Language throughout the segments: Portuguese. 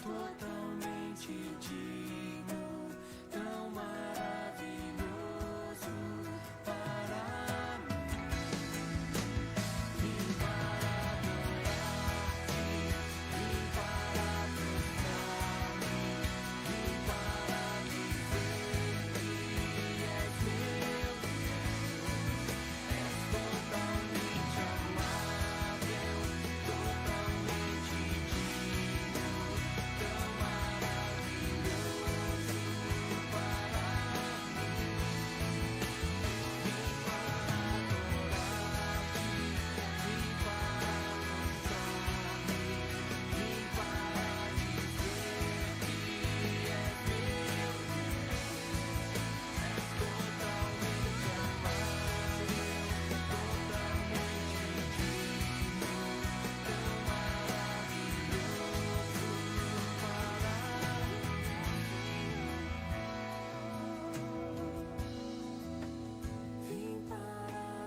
totalmente digno, tão maravilhoso para mim. Vim para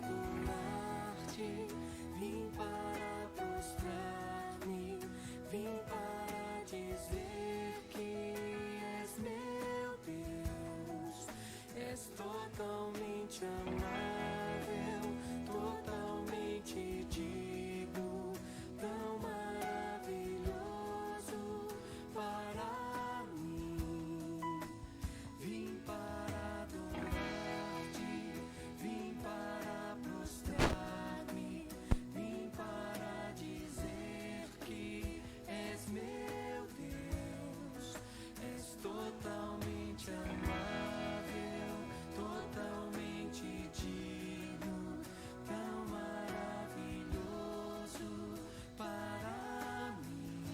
adorar-te, vim para prostrar-me, vim para dizer que és meu Deus. És totalmente amável, totalmente digno, tão maravilhoso para mim. Vim para adorar-te, vim para mostrar-me, vim para dizer que és meu Deus. És totalmente amável, totalmente digno, tão maravilhoso para mim. Vim para adorar-te, vim para prostrar-me, vim para dizer que és meu Deus. És totalmente amável, totalmente digno, tão maravilhoso para mim. Vim para adorar-te, vim para prostrar-me, vim para dizer que és meu Deus. És totalmente amável, totalmente digno, tão maravilhoso para mim.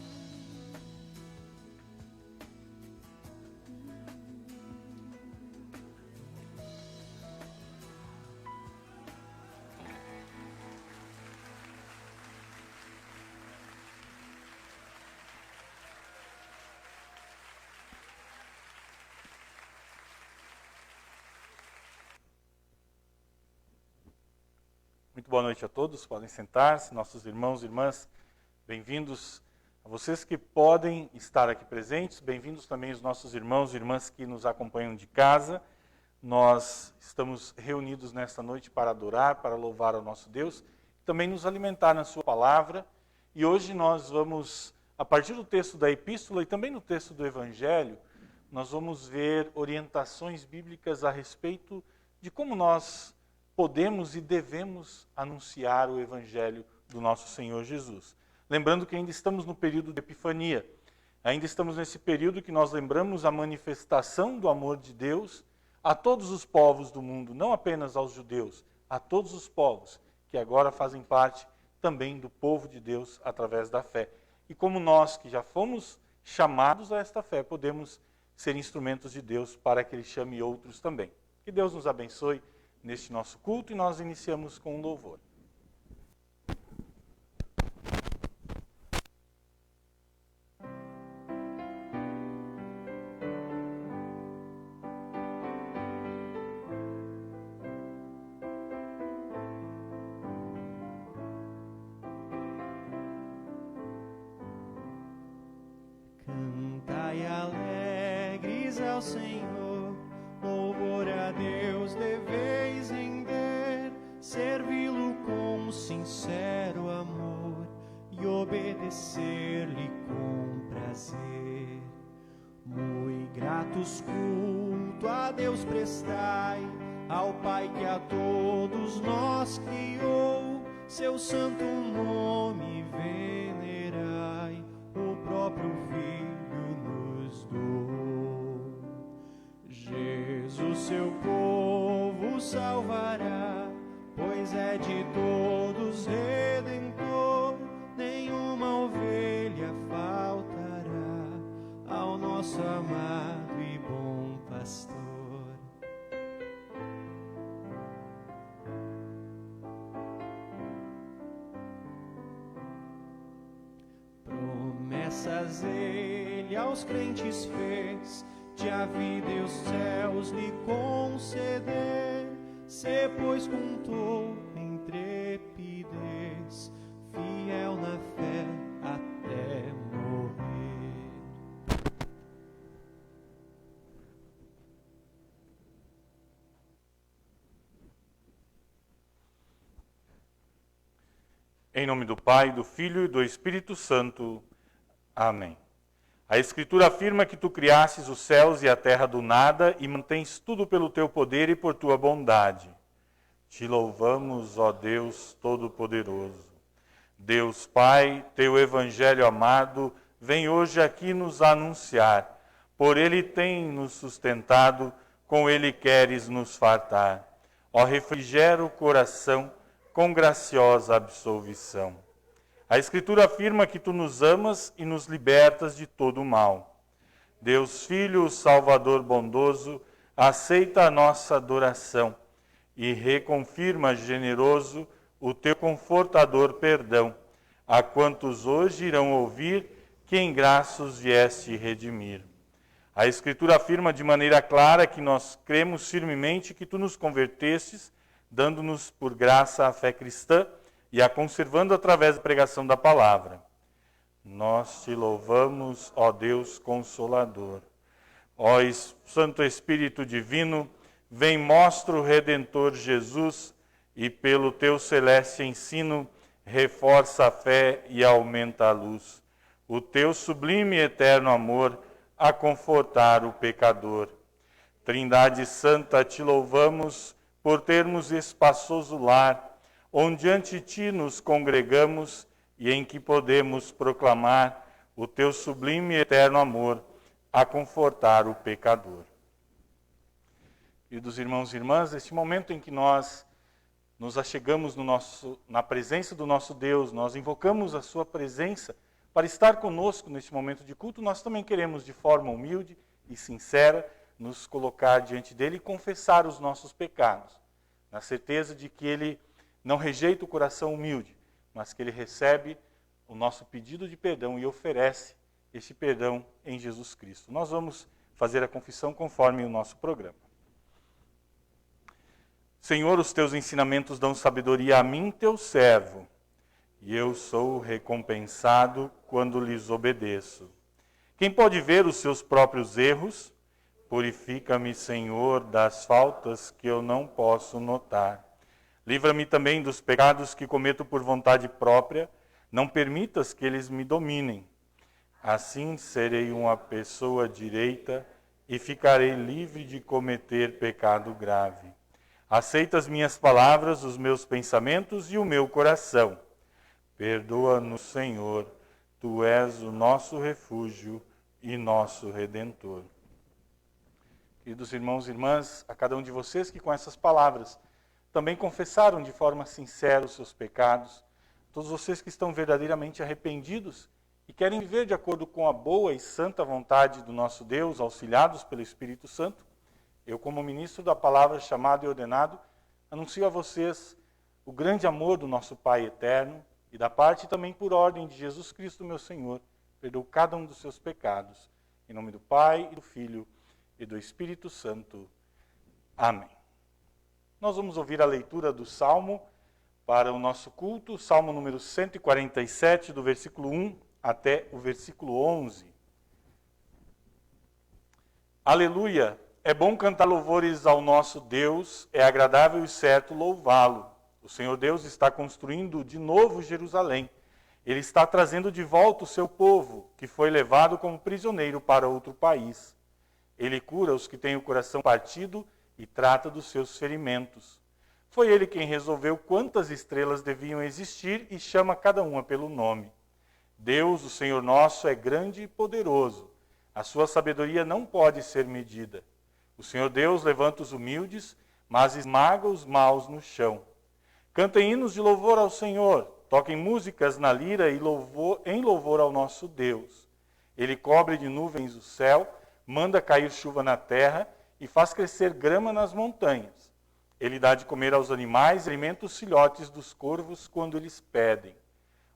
Muito boa noite a todos, podem sentar-se, nossos irmãos e irmãs, bem-vindos a vocês que podem estar aqui presentes, bem-vindos também os nossos irmãos e irmãs que nos acompanham de casa. Nós estamos reunidos nesta noite para adorar, para louvar ao nosso Deus, e também nos alimentar na sua palavra, e hoje nós vamos, a partir do texto da Epístola e também no texto do Evangelho, nós vamos ver orientações bíblicas a respeito de como nós podemos e devemos anunciar o Evangelho do nosso Senhor Jesus. Lembrando que ainda estamos no período de Epifania, ainda estamos nesse período que nós lembramos a manifestação do amor de Deus a todos os povos do mundo, não apenas aos judeus, a todos os povos que agora fazem parte também do povo de Deus através da fé. E como nós que já fomos chamados a esta fé, podemos ser instrumentos de Deus para que Ele chame outros também. Que Deus nos abençoe neste nosso culto e nós iniciamos com um louvor. Cantai alegres ao Senhor, louvor a Deus deveis render, servi-lo com sincero amor e obedecer-lhe com prazer. Muito gratos culto a Deus prestai, ao Pai que a todos nós criou, seu santo nome venerai, o próprio Filho nos doou. Jesus seu povo salvará, pois é de todos redentor, nenhuma ovelha faltará ao nosso amado e bom pastor. Promessas ele aos crentes fez, de a vida e os céus lhe conceder, se pois contou intrepidez, fiel na fé até morrer. Em nome do Pai, do Filho e do Espírito Santo. Amém. A Escritura afirma que tu criastes os céus e a terra do nada e mantens tudo pelo teu poder e por tua bondade. Te louvamos, ó Deus Todo-Poderoso. Deus Pai, teu Evangelho amado, vem hoje aqui nos anunciar. Por ele tem nos sustentado, com ele queres nos fartar. Ó, refrigera o coração com graciosa absolvição. A Escritura afirma que tu nos amas e nos libertas de todo o mal. Deus Filho, Salvador bondoso, aceita a nossa adoração e reconfirma generoso o teu confortador perdão, a quantos hoje irão ouvir que em graça os vieste redimir. A Escritura afirma de maneira clara que nós cremos firmemente que tu nos convertestes, dando-nos por graça a fé cristã e a conservando através da pregação da palavra. Nós te louvamos, ó Deus Consolador. Ó Santo Espírito Divino, vem mostra o Redentor Jesus e pelo teu celeste ensino reforça a fé e aumenta a luz. O teu sublime e eterno amor a confortar o pecador. Trindade Santa, te louvamos por termos espaçoso lar, onde ante ti nos congregamos e em que podemos proclamar o teu sublime e eterno amor a confortar o pecador. Queridos irmãos e irmãs, este momento em que nós nos achegamos na presença do nosso Deus, nós invocamos a sua presença para estar conosco neste momento de culto, nós também queremos de forma humilde e sincera nos colocar diante dele e confessar os nossos pecados, na certeza de que ele não rejeita o coração humilde, mas que ele recebe o nosso pedido de perdão e oferece este perdão em Jesus Cristo. Nós vamos fazer a confissão conforme o nosso programa. Senhor, os teus ensinamentos dão sabedoria a mim, teu servo, e eu sou recompensado quando lhes obedeço. Quem pode ver os seus próprios erros? Purifica-me, Senhor, das faltas que eu não posso notar. Livra-me também dos pecados que cometo por vontade própria. Não permitas que eles me dominem. Assim serei uma pessoa direita e ficarei livre de cometer pecado grave. Aceita as minhas palavras, os meus pensamentos e o meu coração. Perdoa-nos, Senhor, tu és o nosso refúgio e nosso Redentor. Queridos irmãos e irmãs, a cada um de vocês que com essas palavras também confessaram de forma sincera os seus pecados, todos vocês que estão verdadeiramente arrependidos e querem viver de acordo com a boa e santa vontade do nosso Deus, auxiliados pelo Espírito Santo, eu, como ministro da palavra chamado e ordenado, anuncio a vocês o grande amor do nosso Pai eterno e da parte também por ordem de Jesus Cristo, meu Senhor, perdoou cada um dos seus pecados. Em nome do Pai, e do Filho e do Espírito Santo. Amém. Nós vamos ouvir a leitura do Salmo para o nosso culto, Salmo número 147, do versículo 1 até o versículo 11. Aleluia! É bom cantar louvores ao nosso Deus, é agradável e certo louvá-lo. O Senhor Deus está construindo de novo Jerusalém. Ele está trazendo de volta o seu povo, que foi levado como prisioneiro para outro país. Ele cura os que têm o coração partido e trata dos seus ferimentos. Foi ele quem resolveu quantas estrelas deviam existir e chama cada uma pelo nome. Deus, o Senhor nosso, é grande e poderoso. A sua sabedoria não pode ser medida. O Senhor Deus levanta os humildes, mas esmaga os maus no chão. Cantem hinos de louvor ao Senhor, toquem músicas na lira e em louvor ao nosso Deus. Ele cobre de nuvens o céu, manda cair chuva na terra e faz crescer grama nas montanhas. Ele dá de comer aos animais e alimenta os filhotes dos corvos quando eles pedem.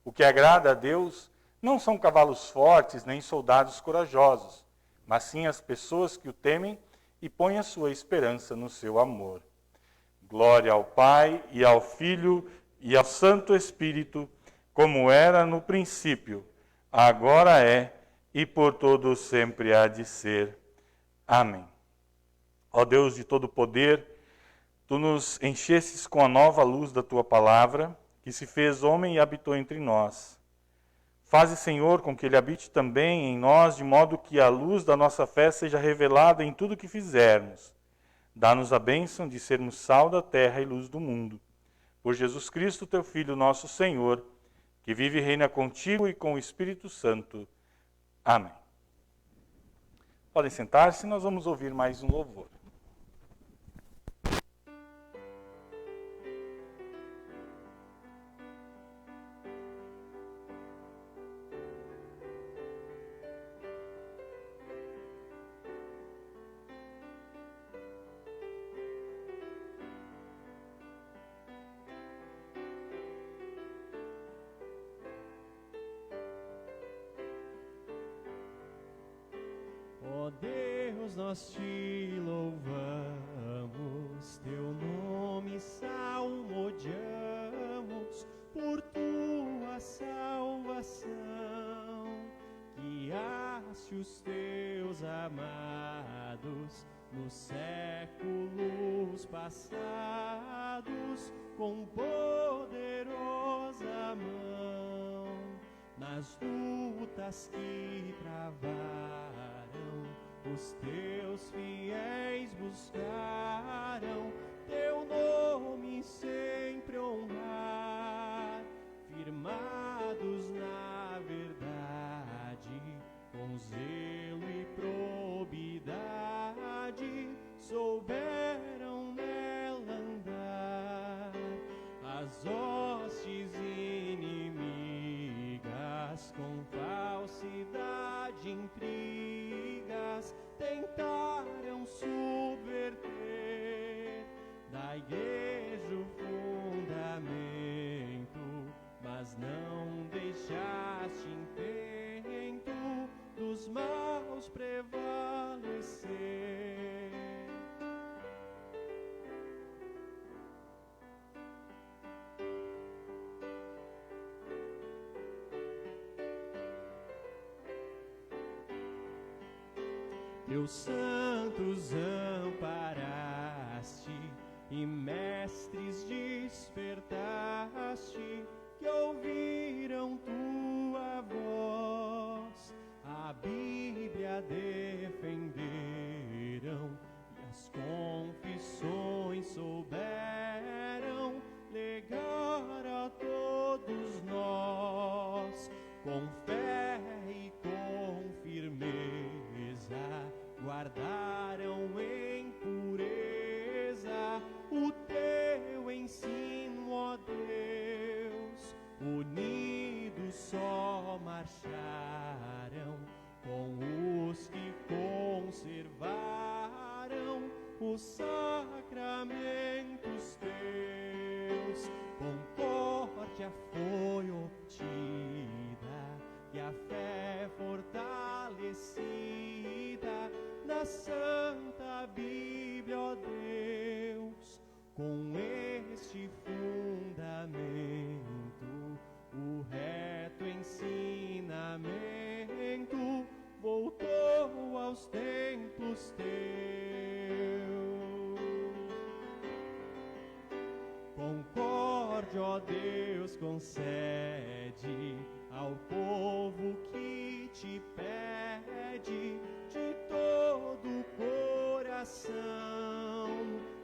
O que agrada a Deus não são cavalos fortes nem soldados corajosos, mas sim as pessoas que o temem e põem a sua esperança no seu amor. Glória ao Pai, e ao Filho, e ao Santo Espírito, como era no princípio, agora é, e por todo sempre há de ser. Amém. Ó Deus de todo poder, tu nos enchestes com a nova luz da tua palavra, que se fez homem e habitou entre nós. Faze, Senhor, com que ele habite também em nós, de modo que a luz da nossa fé seja revelada em tudo o que fizermos. Dá-nos a bênção de sermos sal da terra e luz do mundo. Por Jesus Cristo, teu Filho, nosso Senhor, que vive e reina contigo e com o Espírito Santo. Amém. Podem sentar-se, nós vamos ouvir mais um louvor. Ó Deus, nós te louvamos, teu nome salmodiamos por tua salvação. Guiaste os teus amados nos séculos passados com poderosa mão. Nas lutas que travaram, os teus fiéis buscaram teu nome sempre honrar, firmados na verdade, com zelo e probidade, souberam nela andar. As hostes inimigas com falsidade e intrigas tentaram subverter da igreja o fundamento, mas não deixaste intento dos maus prevalecer. Teus santos amparaste e mestres despertaste, que ouviram tua voz, a Bíblia defenderam e as confissões souberam legar a todos nós, com fé e com firmeza guardaram em pureza o teu ensino, ó Deus. Unidos só marcharam com os que conservaram os sacramentos teus. Concórdia foi obtida e a fé fortalecida na Santa Bíblia, ó Deus. Com este fundamento, o reto ensinamento voltou aos tempos teus. Concórdia, ó Deus, concede ao povo que te pede de todo o coração.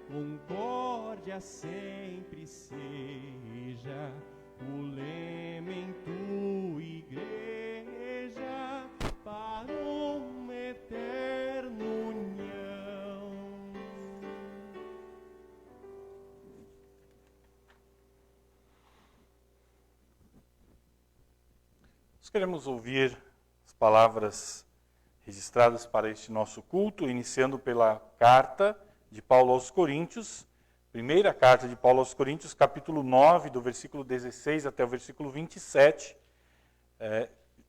Concórdia sempre seja o leme em tua igreja para uma eterna união. Nós queremos ouvir as palavras registradas para este nosso culto, iniciando pela carta de Paulo aos Coríntios, primeira carta de Paulo aos Coríntios, capítulo 9, do versículo 16 até o versículo 27.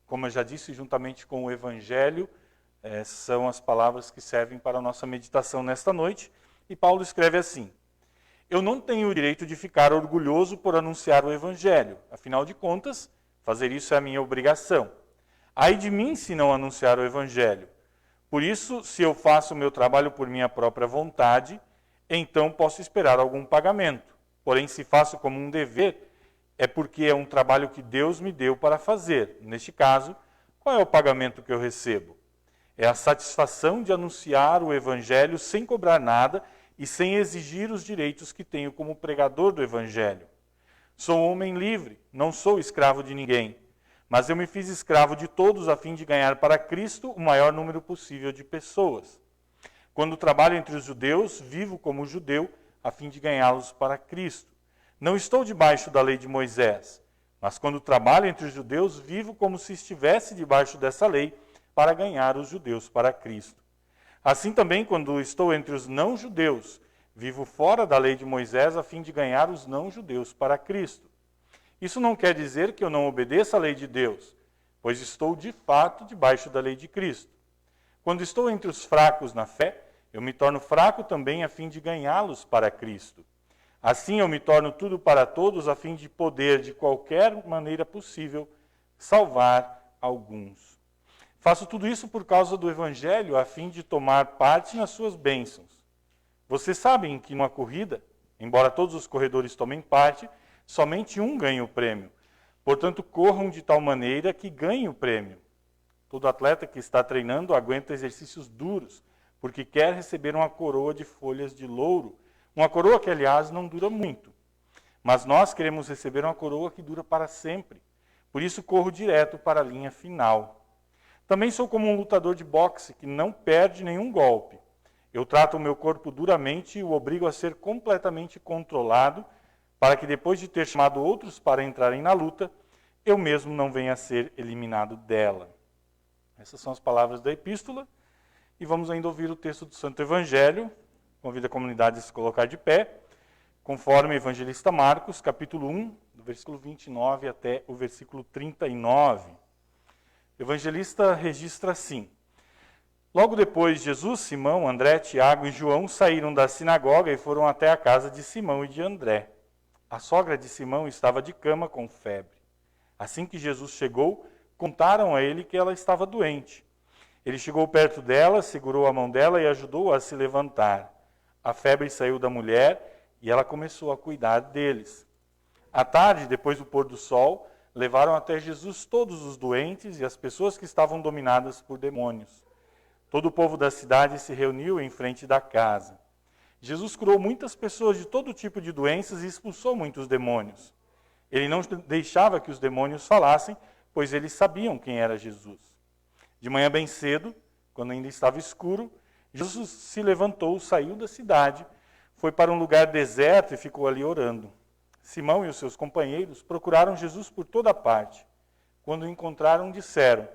Como eu já disse, juntamente com o Evangelho, são as palavras que servem para a nossa meditação nesta noite. E Paulo escreve assim: Eu não tenho o direito de ficar orgulhoso por anunciar o Evangelho. Afinal de contas, fazer isso é a minha obrigação. Ai de mim se não anunciar o Evangelho. Por isso, se eu faço o meu trabalho por minha própria vontade, então posso esperar algum pagamento. Porém, se faço como um dever, é porque é um trabalho que Deus me deu para fazer. Neste caso, qual é o pagamento que eu recebo? É a satisfação de anunciar o Evangelho sem cobrar nada e sem exigir os direitos que tenho como pregador do Evangelho. Sou um homem livre, não sou escravo de ninguém, mas eu me fiz escravo de todos a fim de ganhar para Cristo o maior número possível de pessoas. Quando trabalho entre os judeus, vivo como judeu a fim de ganhá-los para Cristo. Não estou debaixo da lei de Moisés, mas quando trabalho entre os judeus, vivo como se estivesse debaixo dessa lei para ganhar os judeus para Cristo. Assim também, quando estou entre os não-judeus, vivo fora da lei de Moisés a fim de ganhar os não-judeus para Cristo. Isso não quer dizer que eu não obedeça à lei de Deus, pois estou de fato debaixo da lei de Cristo. Quando estou entre os fracos na fé, eu me torno fraco também a fim de ganhá-los para Cristo. Assim eu me torno tudo para todos a fim de poder, de qualquer maneira possível, salvar alguns. Faço tudo isso por causa do Evangelho, a fim de tomar parte nas suas bênçãos. Vocês sabem que numa corrida, embora todos os corredores tomem parte, somente um ganha o prêmio. Portanto, corram de tal maneira que ganhem o prêmio. Todo atleta que está treinando aguenta exercícios duros, porque quer receber uma coroa de folhas de louro. Uma coroa que, aliás, não dura muito. Mas nós queremos receber uma coroa que dura para sempre. Por isso, corro direto para a linha final. Também sou como um lutador de boxe que não perde nenhum golpe. Eu trato o meu corpo duramente e o obrigo a ser completamente controlado, para que depois de ter chamado outros para entrarem na luta, eu mesmo não venha a ser eliminado dela. Essas são as palavras da epístola. E vamos ainda ouvir o texto do Santo Evangelho. Convido a comunidade a se colocar de pé, conforme o evangelista Marcos, capítulo 1, do versículo 29 até o versículo 39. O evangelista registra assim: Logo depois, Jesus, Simão, André, Tiago e João saíram da sinagoga e foram até a casa de Simão e de André. A sogra de Simão estava de cama com febre. Assim que Jesus chegou, contaram a ele que ela estava doente. Ele chegou perto dela, segurou a mão dela e ajudou-a a se levantar. A febre saiu da mulher e ela começou a cuidar deles. À tarde, depois do pôr do sol, levaram até Jesus todos os doentes e as pessoas que estavam dominadas por demônios. Todo o povo da cidade se reuniu em frente da casa. Jesus curou muitas pessoas de todo tipo de doenças e expulsou muitos demônios. Ele não deixava que os demônios falassem, pois eles sabiam quem era Jesus. De manhã bem cedo, quando ainda estava escuro, Jesus se levantou, saiu da cidade, foi para um lugar deserto e ficou ali orando. Simão e os seus companheiros procuraram Jesus por toda parte. Quando o encontraram, disseram: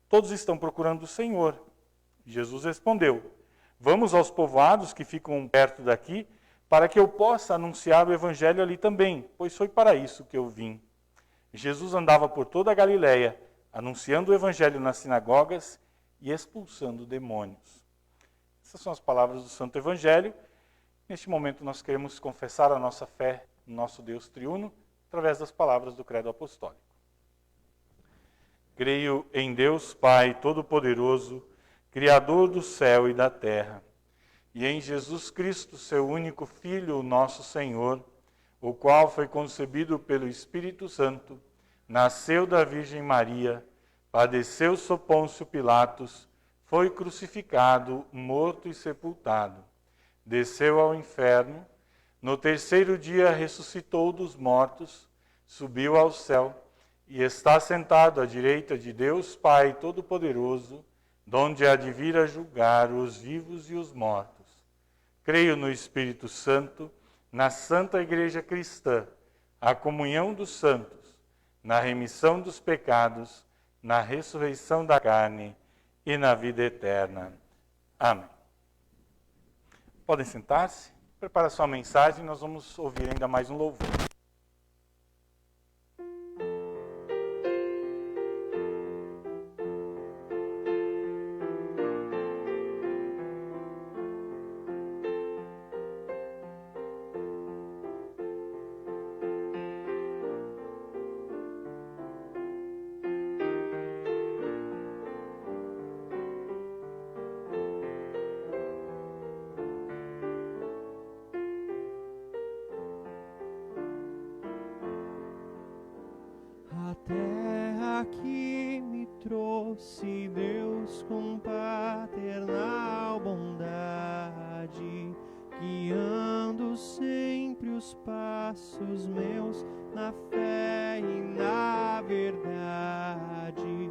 Todos estão procurando o Senhor. Jesus respondeu: Vamos aos povoados que ficam perto daqui, para que eu possa anunciar o evangelho ali também, pois foi para isso que eu vim. Jesus andava por toda a Galiléia, anunciando o evangelho nas sinagogas e expulsando demônios. Essas são as palavras do Santo Evangelho. Neste momento nós queremos confessar a nossa fé no nosso Deus triuno, através das palavras do Credo Apostólico. Creio em Deus Pai Todo-Poderoso, Criador do céu e da terra, e em Jesus Cristo, seu único Filho, nosso Senhor, o qual foi concebido pelo Espírito Santo, nasceu da Virgem Maria, padeceu sob Pôncio Pilatos, foi crucificado, morto e sepultado, desceu ao inferno, no terceiro dia ressuscitou dos mortos, subiu ao céu e está sentado à direita de Deus Pai Todo-Poderoso, donde há de vir a julgar os vivos e os mortos. Creio no Espírito Santo, na Santa Igreja Cristã, a comunhão dos santos, na remissão dos pecados, na ressurreição da carne e na vida eterna. Amém. Podem sentar-se. Prepara sua mensagem, nós vamos ouvir ainda mais um louvor. Se Deus com paternal bondade, guiando sempre os passos meus na fé e na verdade,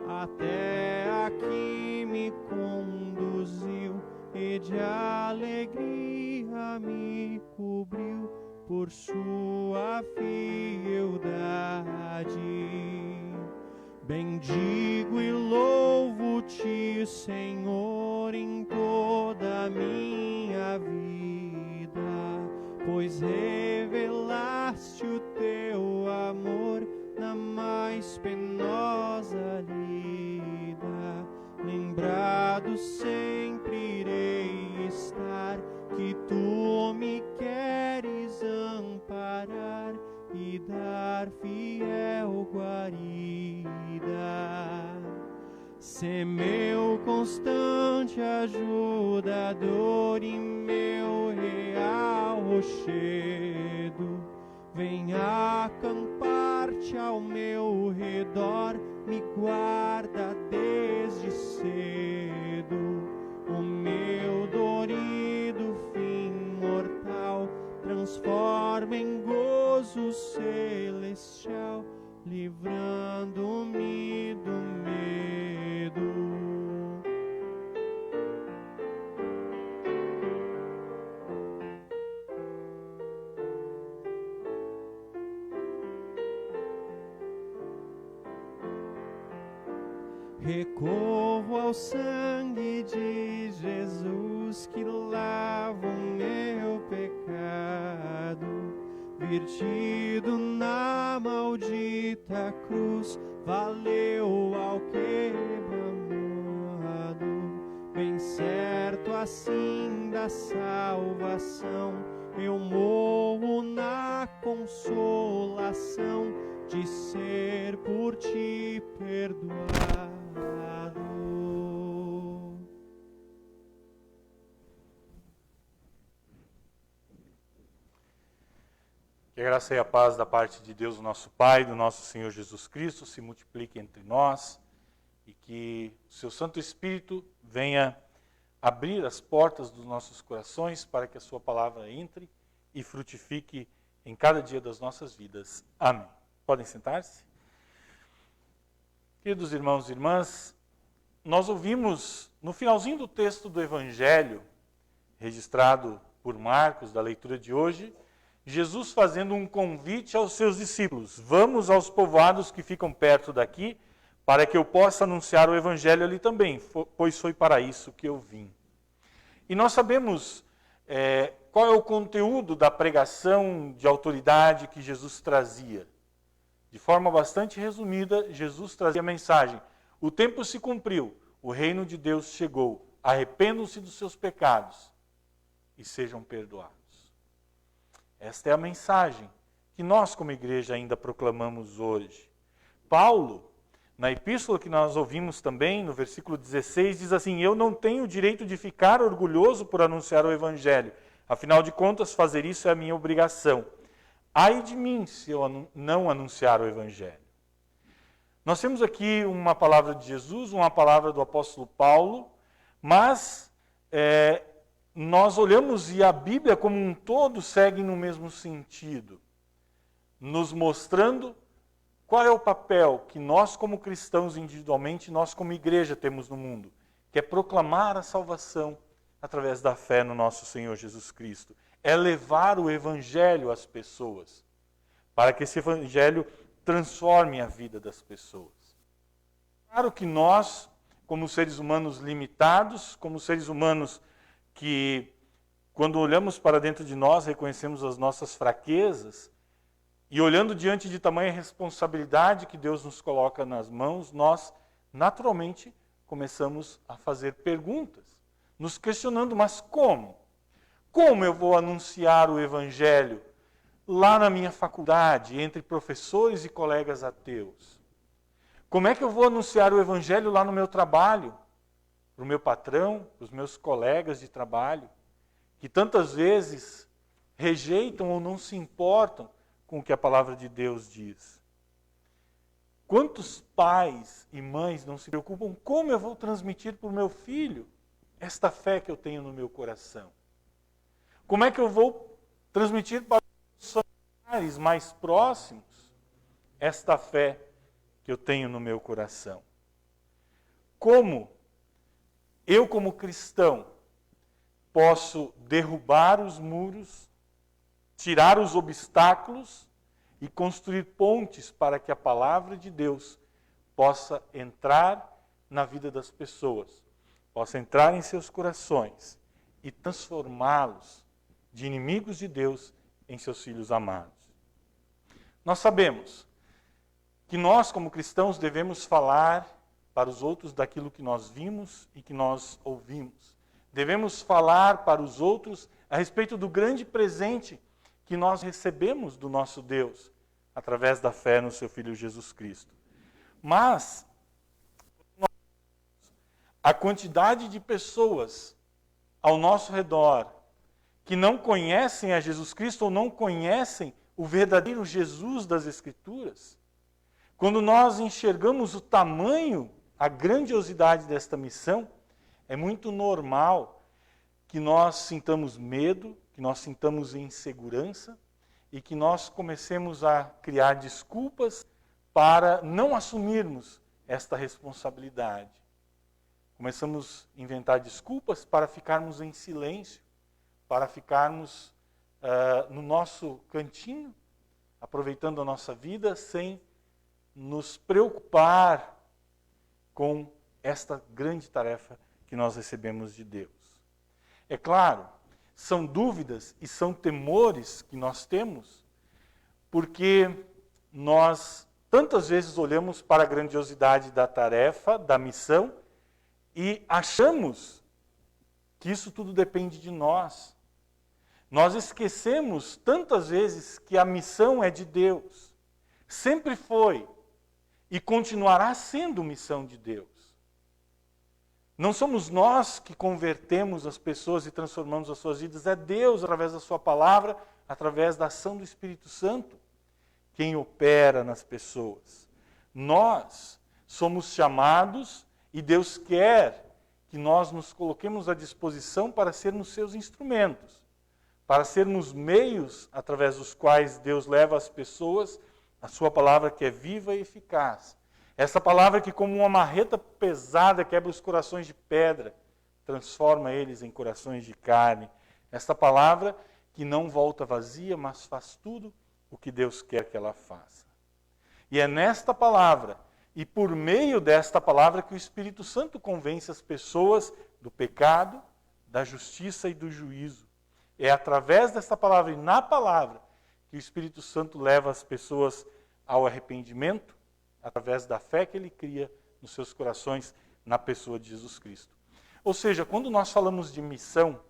até aqui me conduziu e de alegria me cobriu por sua fieldade. Bendigo e louvo-te, Senhor, em toda a minha vida, pois revelaste o teu amor na mais penosa lida. Lembrado sempre irei estar, que tu me queres amparar e dar fiel guarida. Sê meu constante ajudador e meu real rochedo. Venha acampar-te ao meu redor, me guarda desde cedo. O meu dorido fim mortal transforma em gozo celestial, livrando-me do medo. Recorro ao sangue de Jesus que lava o meu pecado, vertido na maldita cruz, valeu ao quebra-moado. Bem certo assim da salvação, eu morro na consolação de ser por ti perdoado. Que a graça e a paz da parte de Deus, o nosso Pai, do nosso Senhor Jesus Cristo, se multiplique entre nós e que o seu Santo Espírito venha abrir as portas dos nossos corações para que a sua palavra entre e frutifique em cada dia das nossas vidas. Amém. Podem sentar-se. Queridos irmãos e irmãs, nós ouvimos no finalzinho do texto do Evangelho, registrado por Marcos, da leitura de hoje, Jesus fazendo um convite aos seus discípulos. Vamos aos povoados que ficam perto daqui, para que eu possa anunciar o Evangelho ali também, pois foi para isso que eu vim. E nós sabemos qual é o conteúdo da pregação de autoridade que Jesus trazia. De forma bastante resumida, Jesus trazia a mensagem: o tempo se cumpriu, o reino de Deus chegou, arrependam-se dos seus pecados e sejam perdoados. Esta é a mensagem que nós, como igreja, ainda proclamamos hoje. Paulo, na epístola que nós ouvimos também, no versículo 16, diz assim: eu não tenho o direito de ficar orgulhoso por anunciar o Evangelho. Afinal de contas, fazer isso é a minha obrigação. Ai de mim se eu não anunciar o Evangelho. Nós temos aqui uma palavra de Jesus, uma palavra do apóstolo Paulo, mas nós olhamos e a Bíblia como um todo segue no mesmo sentido, nos mostrando qual é o papel que nós como cristãos individualmente, nós como igreja temos no mundo, que é proclamar a salvação através da fé no nosso Senhor Jesus Cristo. É levar o Evangelho às pessoas, para que esse Evangelho transforme a vida das pessoas. Claro que nós, como seres humanos limitados, como seres humanos que, quando olhamos para dentro de nós, reconhecemos as nossas fraquezas, e olhando diante de tamanha responsabilidade que Deus nos coloca nas mãos, nós, naturalmente, começamos a fazer perguntas, nos questionando: mas como? Como eu vou anunciar o Evangelho lá na minha faculdade, entre professores e colegas ateus? Como é que eu vou anunciar o Evangelho lá no meu trabalho, para o meu patrão, para os meus colegas de trabalho, que tantas vezes rejeitam ou não se importam com o que a palavra de Deus diz? Quantos pais e mães não se preocupam como eu vou transmitir para o meu filho esta fé que eu tenho no meu coração? Como é que eu vou transmitir para os familiares mais próximos esta fé que eu tenho no meu coração? Como eu, como cristão, posso derrubar os muros, tirar os obstáculos e construir pontes para que a palavra de Deus possa entrar na vida das pessoas, possa entrar em seus corações e transformá-los de inimigos de Deus em seus filhos amados. Nós sabemos que nós, como cristãos, devemos falar para os outros daquilo que nós vimos e que nós ouvimos. Devemos falar para os outros a respeito do grande presente que nós recebemos do nosso Deus, através da fé no seu Filho Jesus Cristo. Mas a quantidade de pessoas ao nosso redor que não conhecem a Jesus Cristo ou não conhecem o verdadeiro Jesus das Escrituras, quando nós enxergamos o tamanho, a grandiosidade desta missão, é muito normal que nós sintamos medo, que nós sintamos insegurança e que nós comecemos a criar desculpas para não assumirmos esta responsabilidade. Começamos a inventar desculpas para ficarmos em silêncio, para ficarmos no nosso cantinho, aproveitando a nossa vida sem nos preocupar com esta grande tarefa que nós recebemos de Deus. É claro, são dúvidas e são temores que nós temos, porque nós tantas vezes olhamos para a grandiosidade da tarefa, da missão, e achamos que isso tudo depende de nós. Nós esquecemos tantas vezes que a missão é de Deus. Sempre foi e continuará sendo missão de Deus. Não somos nós que convertemos as pessoas e transformamos as suas vidas, é Deus, através da sua palavra, através da ação do Espírito Santo, quem opera nas pessoas. Nós somos chamados e Deus quer que nós nos coloquemos à disposição para sermos seus instrumentos, para sermos meios através dos quais Deus leva as pessoas a sua palavra que é viva e eficaz. Essa palavra que, como uma marreta pesada, quebra os corações de pedra, transforma eles em corações de carne. Essa palavra que não volta vazia, mas faz tudo o que Deus quer que ela faça. E é nesta palavra, e por meio desta palavra, que o Espírito Santo convence as pessoas do pecado, da justiça e do juízo. É através desta palavra e na palavra que o Espírito Santo leva as pessoas ao arrependimento, através da fé que ele cria nos seus corações na pessoa de Jesus Cristo. Ou seja, quando nós falamos de missão,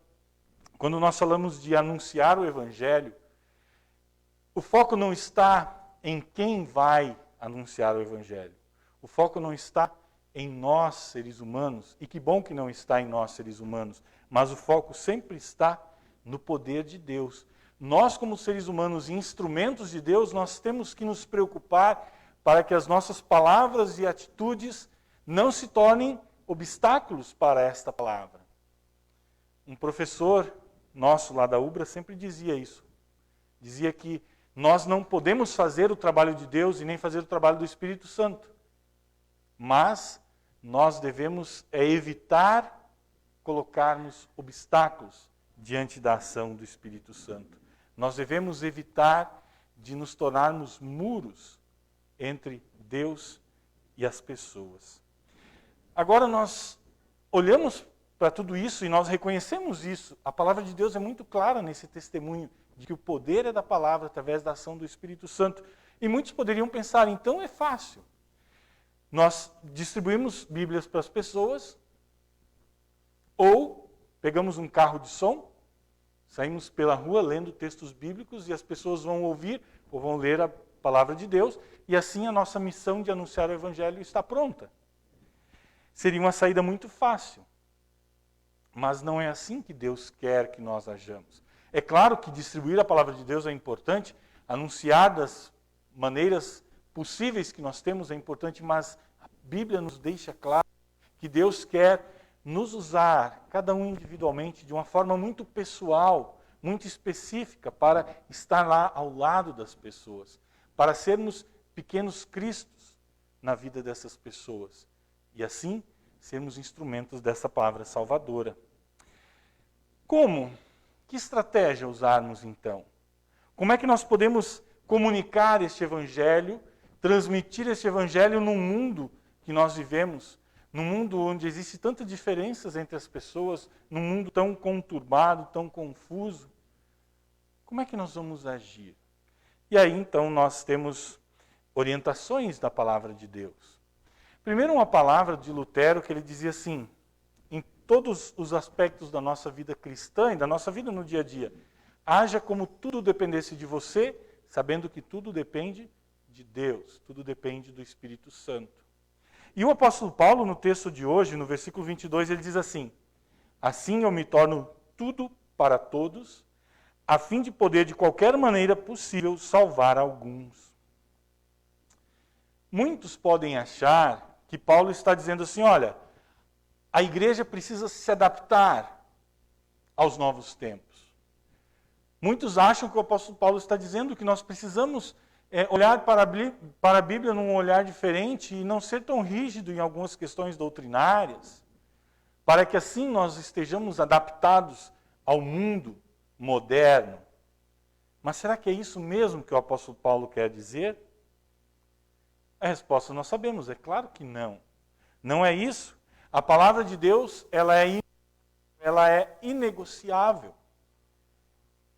quando nós falamos de anunciar o Evangelho, o foco não está em quem vai anunciar o Evangelho. O foco não está em nós, seres humanos, e que bom que não está em nós, seres humanos, mas o foco sempre está no poder de Deus. Nós, como seres humanos e instrumentos de Deus, nós temos que nos preocupar para que as nossas palavras e atitudes não se tornem obstáculos para esta palavra. Um professor nosso lá da UBRA sempre dizia isso. Dizia que nós não podemos fazer o trabalho de Deus e nem fazer o trabalho do Espírito Santo. Mas nós devemos evitar colocarmos obstáculos diante da ação do Espírito Santo. Nós devemos evitar de nos tornarmos muros entre Deus e as pessoas. Agora nós olhamos para tudo isso e nós reconhecemos isso. A palavra de Deus é muito clara nesse testemunho de que o poder é da palavra através da ação do Espírito Santo. E muitos poderiam pensar, então é fácil. Nós distribuímos Bíblias para as pessoas, ou pegamos um carro de som, saímos pela rua lendo textos bíblicos e as pessoas vão ouvir ou vão ler a palavra de Deus, e assim a nossa missão de anunciar o Evangelho está pronta. Seria uma saída muito fácil. Mas não é assim que Deus quer que nós hajamos. É claro que distribuir a palavra de Deus é importante, anunciar das maneiras possíveis que nós temos é importante, mas a Bíblia nos deixa claro que Deus quer nos usar, cada um individualmente, de uma forma muito pessoal, muito específica, para estar lá ao lado das pessoas, para sermos pequenos Cristos na vida dessas pessoas e assim sermos instrumentos dessa palavra salvadora. Como? Que estratégia usarmos então? Como é que nós podemos comunicar este evangelho, transmitir este evangelho num mundo que nós vivemos, num mundo onde existe tantas diferenças entre as pessoas, num mundo tão conturbado, tão confuso? Como é que nós vamos agir? E aí então nós temos orientações da palavra de Deus. Primeiro, uma palavra de Lutero que ele dizia assim: em todos os aspectos da nossa vida cristã e da nossa vida no dia a dia, haja como tudo dependesse de você, sabendo que tudo depende de Deus, tudo depende do Espírito Santo. E o apóstolo Paulo, no texto de hoje, no versículo 22, ele diz assim: assim eu me torno tudo para todos, a fim de poder de qualquer maneira possível salvar alguns. Muitos podem achar que Paulo está dizendo assim: olha, a igreja precisa se adaptar aos novos tempos. Muitos acham que o apóstolo Paulo está dizendo que nós precisamos olhar para a Bíblia num olhar diferente e não ser tão rígido em algumas questões doutrinárias, para que assim nós estejamos adaptados ao mundo moderno. Mas será que é isso mesmo que o apóstolo Paulo quer dizer? A resposta nós sabemos, é claro que não. Não é isso. A palavra de Deus, ela é inegociável.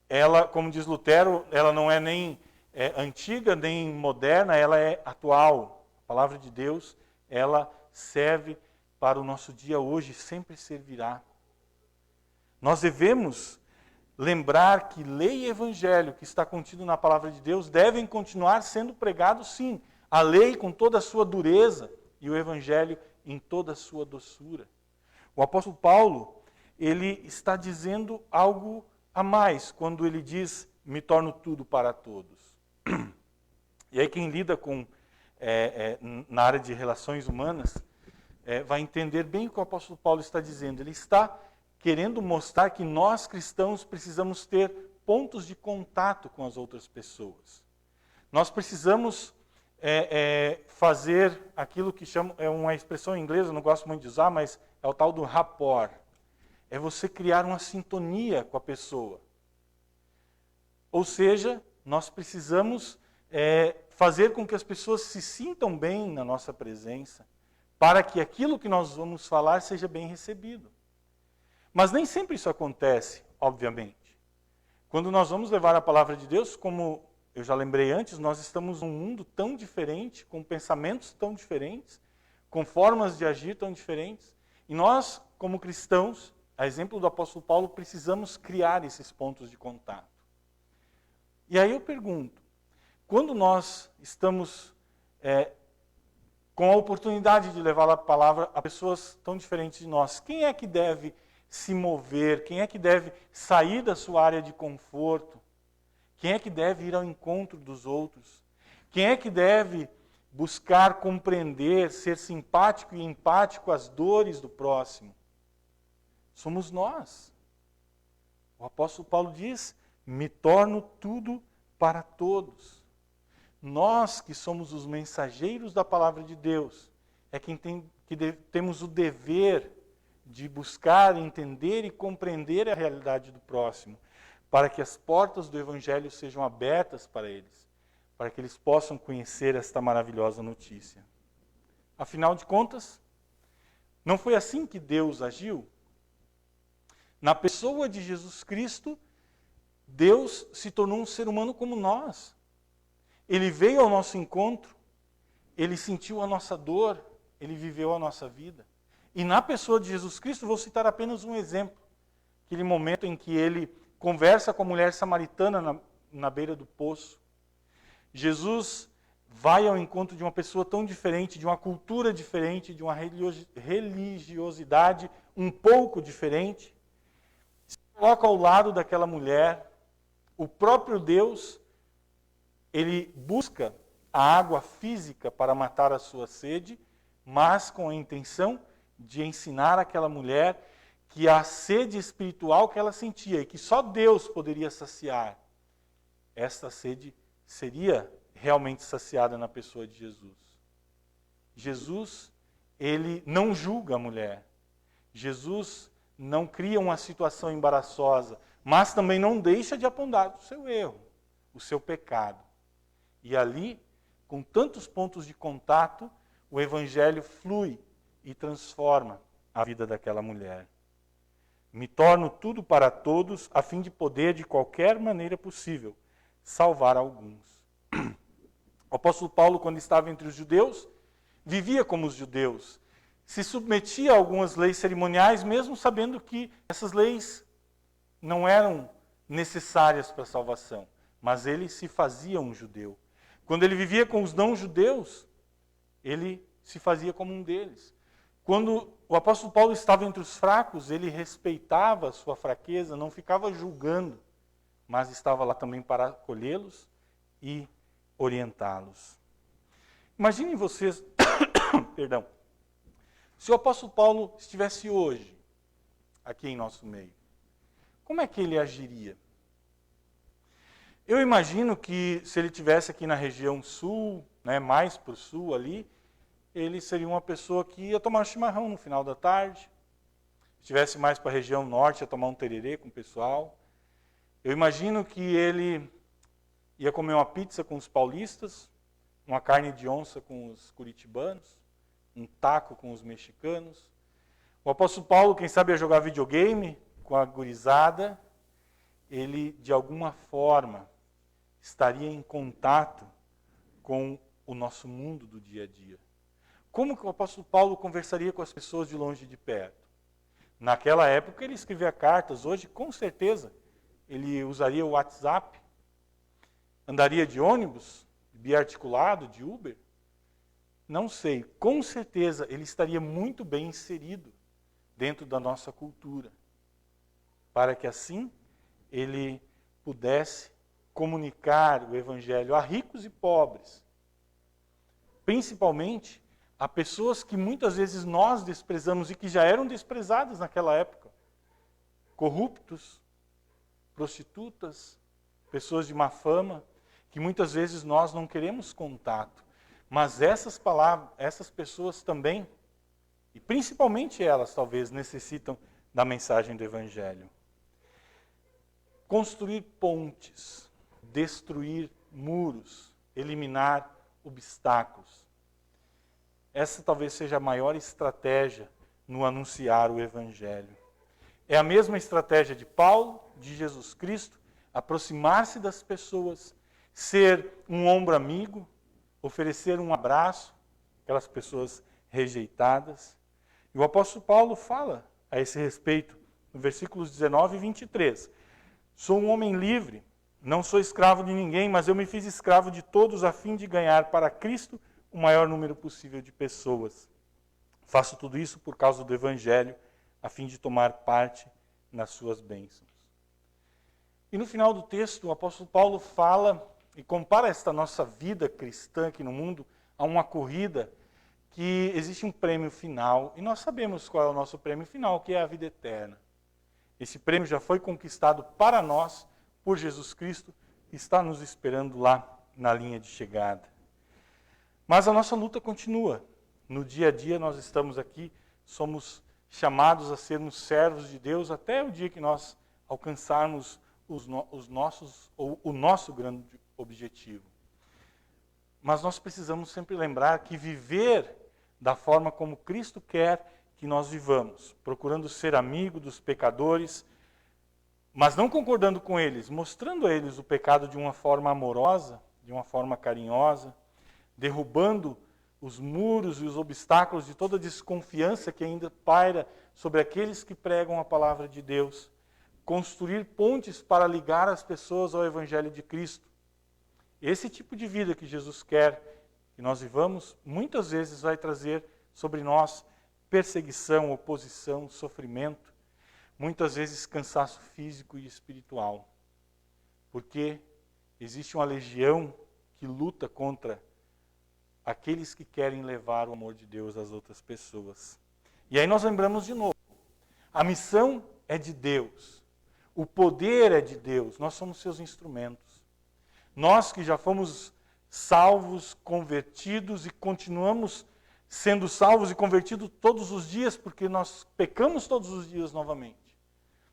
Ela, como diz Lutero, ela não é nem antiga, nem moderna, ela é atual. A palavra de Deus, ela serve para o nosso dia hoje, sempre servirá. Nós devemos lembrar que lei e evangelho que está contido na palavra de Deus devem continuar sendo pregados, sim. A lei com toda a sua dureza e o evangelho em toda a sua doçura. O apóstolo Paulo, ele está dizendo algo a mais quando ele diz: me torno tudo para todos. E aí quem lida com na área de relações humanas vai entender bem o que o apóstolo Paulo está dizendo. Ele está querendo mostrar que nós cristãos precisamos ter pontos de contato com as outras pessoas. Nós precisamos fazer aquilo que chama, é uma expressão em inglês, eu não gosto muito de usar, mas é o tal do rapport. É você criar uma sintonia com a pessoa. Ou seja, nós precisamos fazer com que as pessoas se sintam bem na nossa presença, para que aquilo que nós vamos falar seja bem recebido. Mas nem sempre isso acontece, obviamente. Quando nós vamos levar a palavra de Deus, como eu já lembrei antes, nós estamos num mundo tão diferente, com pensamentos tão diferentes, com formas de agir tão diferentes. E nós, como cristãos, a exemplo do apóstolo Paulo, precisamos criar esses pontos de contato. E aí eu pergunto, quando nós estamos com a oportunidade de levar a palavra a pessoas tão diferentes de nós, quem é que deve se mover? Quem é que deve sair da sua área de conforto? Quem é que deve ir ao encontro dos outros? Quem é que deve buscar compreender, ser simpático e empático às dores do próximo? Somos nós. O apóstolo Paulo diz: me torno tudo para todos. Nós que somos os mensageiros da palavra de Deus, é quem temos o dever de buscar, entender e compreender a realidade do próximo, para que as portas do Evangelho sejam abertas para eles, para que eles possam conhecer esta maravilhosa notícia. Afinal de contas, não foi assim que Deus agiu? Na pessoa de Jesus Cristo, Deus se tornou um ser humano como nós. Ele veio ao nosso encontro, ele sentiu a nossa dor, ele viveu a nossa vida. E na pessoa de Jesus Cristo, vou citar apenas um exemplo. Aquele momento em que ele conversa com a mulher samaritana na beira do poço. Jesus vai ao encontro de uma pessoa tão diferente, de uma cultura diferente, de uma religiosidade um pouco diferente. Se coloca ao lado daquela mulher. O próprio Deus, ele busca a água física para matar a sua sede, mas com a intenção de ensinar aquela mulher que a sede espiritual que ela sentia e que só Deus poderia saciar, essa sede seria realmente saciada na pessoa de Jesus. Jesus, ele não julga a mulher. Jesus não cria uma situação embaraçosa, mas também não deixa de apontar o seu erro, o seu pecado. E ali, com tantos pontos de contato, o evangelho flui e transforma a vida daquela mulher. Me torno tudo para todos, a fim de poder, de qualquer maneira possível, salvar alguns. O apóstolo Paulo, quando estava entre os judeus, vivia como os judeus, se submetia a algumas leis cerimoniais, mesmo sabendo que essas leis não eram necessárias para a salvação, mas ele se fazia um judeu. Quando ele vivia com os não-judeus, ele se fazia como um deles. Quando o apóstolo Paulo estava entre os fracos, ele respeitava a sua fraqueza, não ficava julgando, mas estava lá também para acolhê-los e orientá-los. Imaginem vocês, perdão, se o apóstolo Paulo estivesse hoje aqui em nosso meio, como é que ele agiria? Eu imagino que se ele estivesse aqui na região sul, mais para o sul ali, ele seria uma pessoa que ia tomar um chimarrão no final da tarde. Se estivesse mais para a região norte, ia tomar um tererê com o pessoal. Eu imagino que ele ia comer uma pizza com os paulistas, uma carne de onça com os curitibanos, um taco com os mexicanos. O apóstolo Paulo, quem sabe, ia jogar videogame com a gurizada. Ele, de alguma forma, estaria em contato com o nosso mundo do dia a dia. Como que o apóstolo Paulo conversaria com as pessoas de longe e de perto? Naquela época ele escrevia cartas, hoje com certeza ele usaria o WhatsApp, andaria de ônibus, biarticulado, de Uber? Não sei, com certeza ele estaria muito bem inserido dentro da nossa cultura, para que assim ele pudesse comunicar o evangelho a ricos e pobres, principalmente a pessoas que muitas vezes nós desprezamos e que já eram desprezadas naquela época. Corruptos, prostitutas, pessoas de má fama, que muitas vezes nós não queremos contato. Mas essas palavras, essas pessoas também, e principalmente elas talvez, necessitam da mensagem do evangelho. Construir pontes, destruir muros, eliminar obstáculos. Essa talvez seja a maior estratégia no anunciar o evangelho. É a mesma estratégia de Paulo, de Jesus Cristo, aproximar-se das pessoas, ser um ombro amigo, oferecer um abraço àquelas pessoas rejeitadas. E o apóstolo Paulo fala a esse respeito, no versículos 19 e 23. Sou um homem livre, não sou escravo de ninguém, mas eu me fiz escravo de todos a fim de ganhar para Cristo o maior número possível de pessoas. Faço tudo isso por causa do evangelho, a fim de tomar parte nas suas bênçãos. E no final do texto, o apóstolo Paulo fala e compara esta nossa vida cristã aqui no mundo a uma corrida que existe um prêmio final, e nós sabemos qual é o nosso prêmio final, que é a vida eterna. Esse prêmio já foi conquistado para nós por Jesus Cristo e está nos esperando lá na linha de chegada. Mas a nossa luta continua. No dia a dia nós estamos aqui, somos chamados a sermos servos de Deus até o dia que nós alcançarmos o nosso grande objetivo. Mas nós precisamos sempre lembrar que viver da forma como Cristo quer que nós vivamos, procurando ser amigo dos pecadores, mas não concordando com eles, mostrando a eles o pecado de uma forma amorosa, de uma forma carinhosa, derrubando os muros e os obstáculos de toda desconfiança que ainda paira sobre aqueles que pregam a palavra de Deus, construir pontes para ligar as pessoas ao Evangelho de Cristo. Esse tipo de vida que Jesus quer que nós vivamos, muitas vezes vai trazer sobre nós perseguição, oposição, sofrimento, muitas vezes cansaço físico e espiritual. Porque existe uma legião que luta contra aqueles que querem levar o amor de Deus às outras pessoas. E aí nós lembramos de novo, a missão é de Deus, o poder é de Deus, nós somos seus instrumentos. Nós que já fomos salvos, convertidos e continuamos sendo salvos e convertidos todos os dias, porque nós pecamos todos os dias novamente.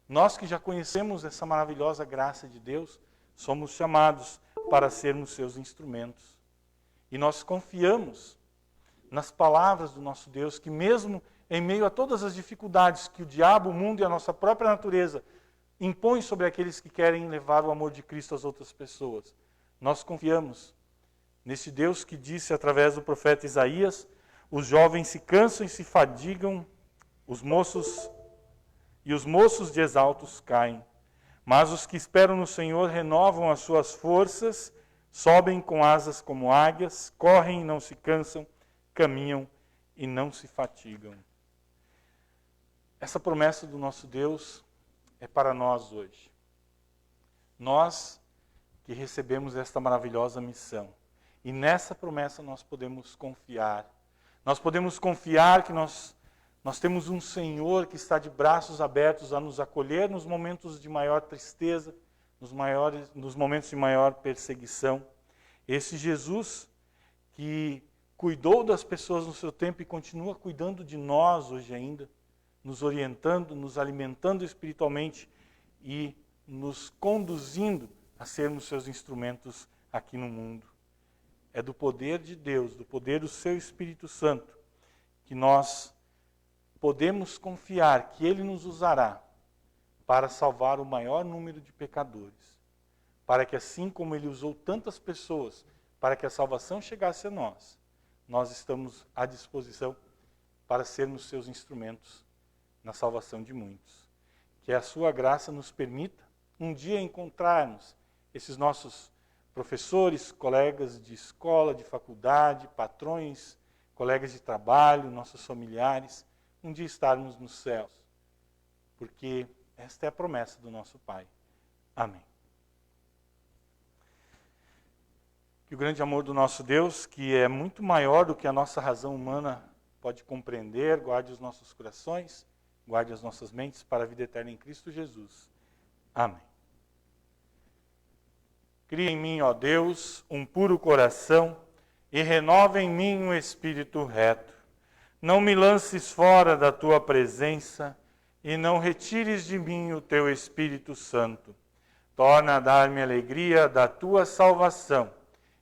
Nós que já conhecemos essa maravilhosa graça de Deus, somos chamados para sermos seus instrumentos. E nós confiamos nas palavras do nosso Deus, que mesmo em meio a todas as dificuldades que o diabo, o mundo e a nossa própria natureza impõem sobre aqueles que querem levar o amor de Cristo às outras pessoas, nós confiamos nesse Deus que disse através do profeta Isaías: os jovens se cansam e se fadigam, os moços de exaltos caem. Mas os que esperam no Senhor renovam as suas forças, sobem com asas como águias, correm e não se cansam, caminham e não se fatigam. Essa promessa do nosso Deus é para nós hoje. Nós que recebemos esta maravilhosa missão. E nessa promessa nós podemos confiar. Nós podemos confiar que nós temos um Senhor que está de braços abertos a nos acolher nos momentos de maior tristeza, nos momentos de maior perseguição. Esse Jesus que cuidou das pessoas no seu tempo e continua cuidando de nós hoje ainda, nos orientando, nos alimentando espiritualmente e nos conduzindo a sermos seus instrumentos aqui no mundo. É do poder de Deus, do poder do seu Espírito Santo, que nós podemos confiar que Ele nos usará para salvar o maior número de pecadores, para que assim como Ele usou tantas pessoas para que a salvação chegasse a nós, nós estamos à disposição para sermos seus instrumentos na salvação de muitos. Que a sua graça nos permita um dia encontrarmos esses nossos professores, colegas de escola, de faculdade, patrões, colegas de trabalho, nossos familiares, um dia estarmos nos céus, porque esta é a promessa do nosso Pai. Amém. Que o grande amor do nosso Deus, que é muito maior do que a nossa razão humana pode compreender, guarde os nossos corações, guarde as nossas mentes para a vida eterna em Cristo Jesus. Amém. Cria em mim, ó Deus, um puro coração e renova em mim um espírito reto. Não me lances fora da tua presença e não retires de mim o teu Espírito Santo. Torna a dar-me a alegria da tua salvação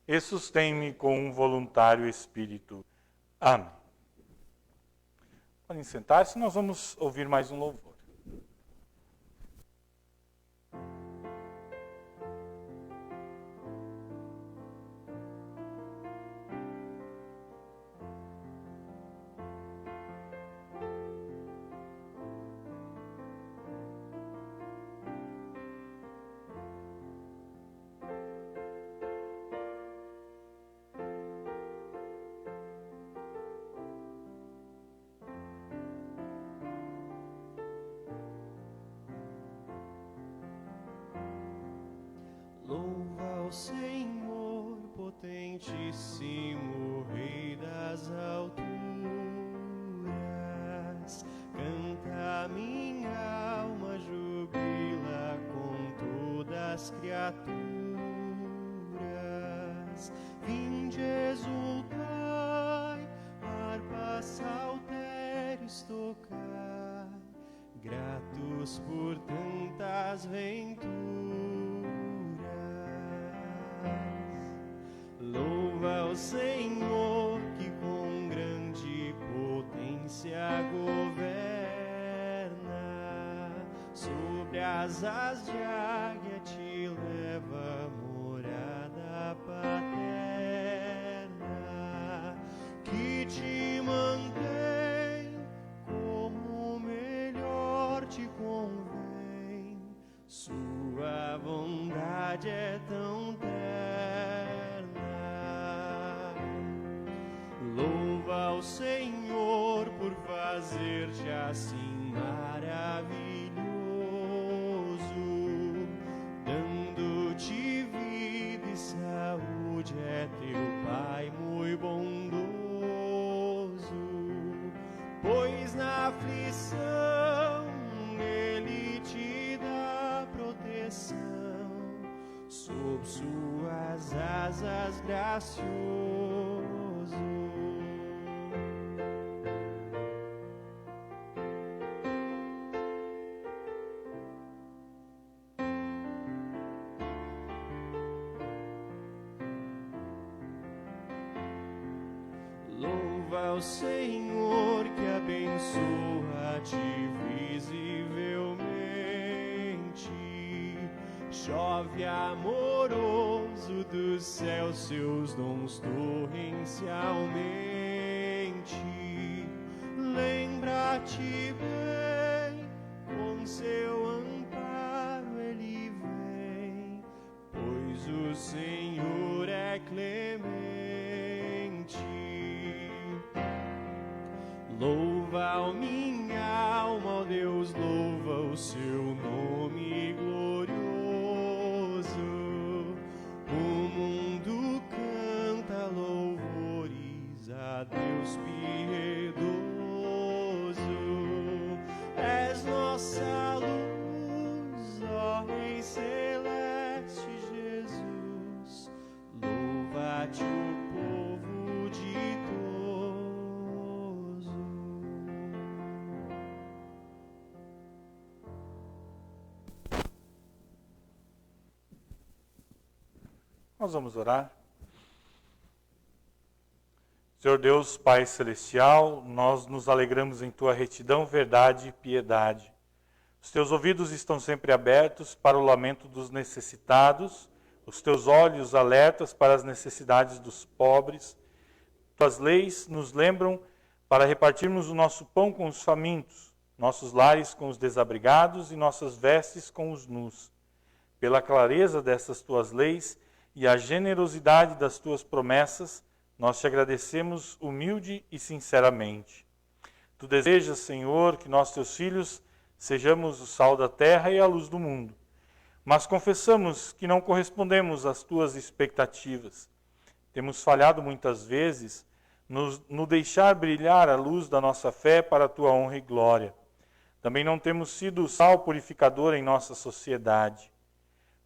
e sustém-me com um voluntário espírito. Amém. Podem sentar-se, nós vamos ouvir mais um louvor. Louva ao Senhor, potentíssimo Rei das alturas. Canta minha alma, jubila com todas as criaturas. Vinde exultai, harpas saltérios tocai, gratos por tantas venturas. Louva ao Senhor, que com grande potência governa. Sobre as asas de águia te leva à morada paterna, que te mantém como melhor te convém. Sua bondade é tão terna. Louva ao Senhor por fazer-te assim maravilhoso, dando-te vida e saúde. É teu Pai muito bondoso. asas gracioso. Louva o Senhor que abençoa-te visivelmente. Chove amoroso do céu seus dons torrencialmente. Lembra-te bem, com seu amparo ele vem, pois o Senhor é clemente. Louva, ó minha alma, ó Deus, louva o seu nome glorioso. O mundo canta louvores a Deus piedoso. És nossa luz, ó Rei celeste Jesus. Louva-te o povo ditoso. Nós vamos orar. Senhor Deus, Pai Celestial, nós nos alegramos em Tua retidão, verdade e piedade. Os Teus ouvidos estão sempre abertos para o lamento dos necessitados, os Teus olhos alertas para as necessidades dos pobres. Tuas leis nos lembram para repartirmos o nosso pão com os famintos, nossos lares com os desabrigados e nossas vestes com os nus. Pela clareza dessas Tuas leis e a generosidade das Tuas promessas, nós Te agradecemos humilde e sinceramente. Tu desejas, Senhor, que nós, Teus filhos, sejamos o sal da terra e a luz do mundo. Mas confessamos que não correspondemos às Tuas expectativas. Temos falhado muitas vezes no deixar brilhar a luz da nossa fé para a Tua honra e glória. Também não temos sido o sal purificador em nossa sociedade.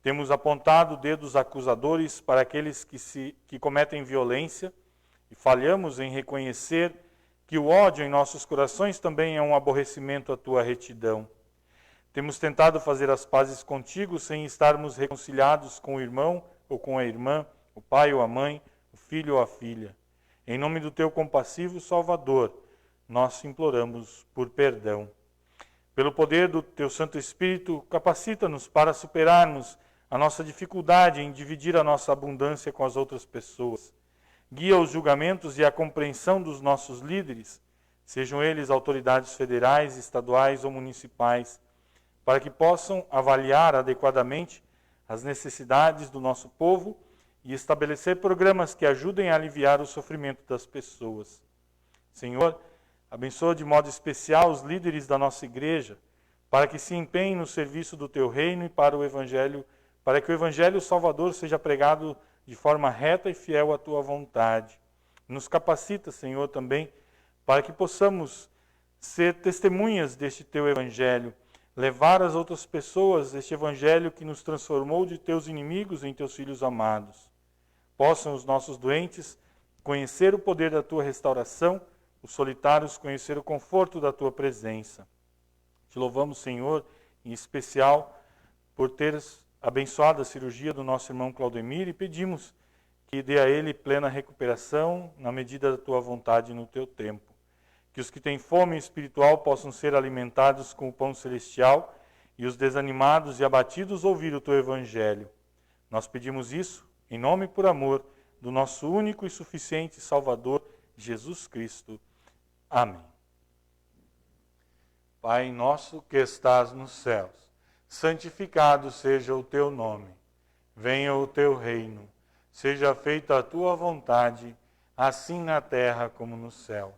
Temos apontado dedos acusadores para aqueles que cometem violência e falhamos em reconhecer que o ódio em nossos corações também é um aborrecimento à Tua retidão. Temos tentado fazer as pazes contigo sem estarmos reconciliados com o irmão ou com a irmã, o pai ou a mãe, o filho ou a filha. Em nome do Teu compassivo Salvador, nós te imploramos por perdão. Pelo poder do Teu Santo Espírito, capacita-nos para superarmos a nossa dificuldade em dividir a nossa abundância com as outras pessoas. Guia os julgamentos e a compreensão dos nossos líderes, sejam eles autoridades federais, estaduais ou municipais, para que possam avaliar adequadamente as necessidades do nosso povo e estabelecer programas que ajudem a aliviar o sofrimento das pessoas. Senhor, abençoa de modo especial os líderes da nossa igreja, para que se empenhem no serviço do Teu reino e para que o Evangelho Salvador seja pregado de forma reta e fiel à Tua vontade. Nos capacita, Senhor, também, para que possamos ser testemunhas deste Teu Evangelho, levar às outras pessoas este Evangelho que nos transformou de Teus inimigos em Teus filhos amados. Possam os nossos doentes conhecer o poder da Tua restauração, os solitários conhecer o conforto da Tua presença. Te louvamos, Senhor, em especial por teres abençoado a cirurgia do nosso irmão Claudemir e pedimos que dê a ele plena recuperação na medida da Tua vontade e no Teu tempo. Que os que têm fome espiritual possam ser alimentados com o pão celestial e os desanimados e abatidos ouvir o Teu Evangelho. Nós pedimos isso em nome e por amor do nosso único e suficiente Salvador, Jesus Cristo. Amém. Pai nosso que estás nos céus, santificado seja o Teu nome. Venha o Teu reino. Seja feita a Tua vontade, assim na terra como no céu.